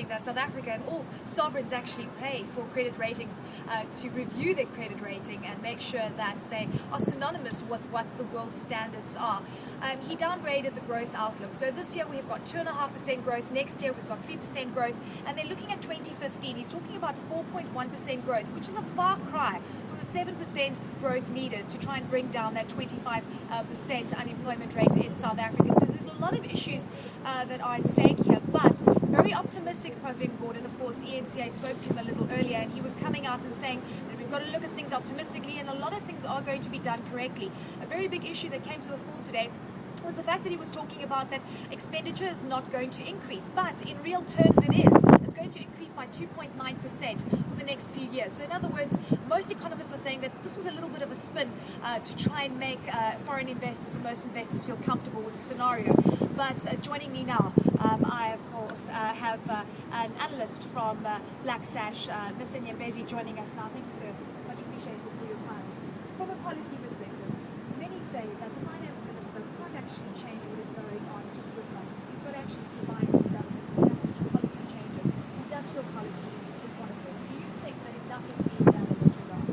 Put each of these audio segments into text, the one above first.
interesting that South Africa and all sovereigns actually pay for credit ratings to review their credit rating and make sure that they are synonymous with what the world standards are. He downgraded the growth outlook. So this year we've got 2.5% growth. Next year we've got 3% growth. And they're looking at 2015. He's talking about 4.1% growth, which is a far cry from the 7% growth needed to try and bring down that 25% unemployment rate in South Africa. So there's a lot of issues that are at stake here, but very optimistic Pravin Gordhan. Of course, ENCA spoke to him a little earlier, and he was coming out and saying that we've got to look at things optimistically, and a lot of things are going to be done correctly. A very big issue that came to the fore today was the fact that he was talking about that expenditure is not going to increase, but in real terms it is. It's going to increase by 2.9% for the next few years. So in other words, most economists are saying that this was a little bit of a spin to try and make foreign investors and most investors feel comfortable with the scenario. But joining me now, I of course have an analyst from Black Sash, Mr. Nyembezi, joining us now. Thank you, sir. Much appreciated for your time. From a policy perspective, many say that the finance minister can't actually change what is going on just with money. You've got to actually see buy-in from government. You've got to see policy changes. Industrial policy is one of them. Do you think that enough is being done in this regard?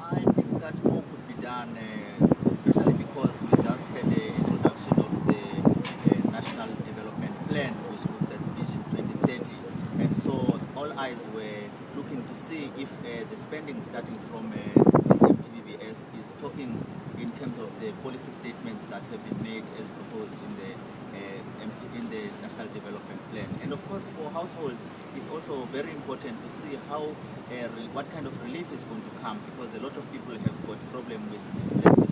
I think that more could be done, especially because we just had the introduction of the National Development Plan, which looks at Vision 2030. And so all eyes were looking to see if the spending starting from this MTBBS is talking in terms of the policy statements that have been made as proposed in the National Development Plan. And of course, for households, it's also very important to see how what kind of relief is going to come, because a lot of people have got problem with less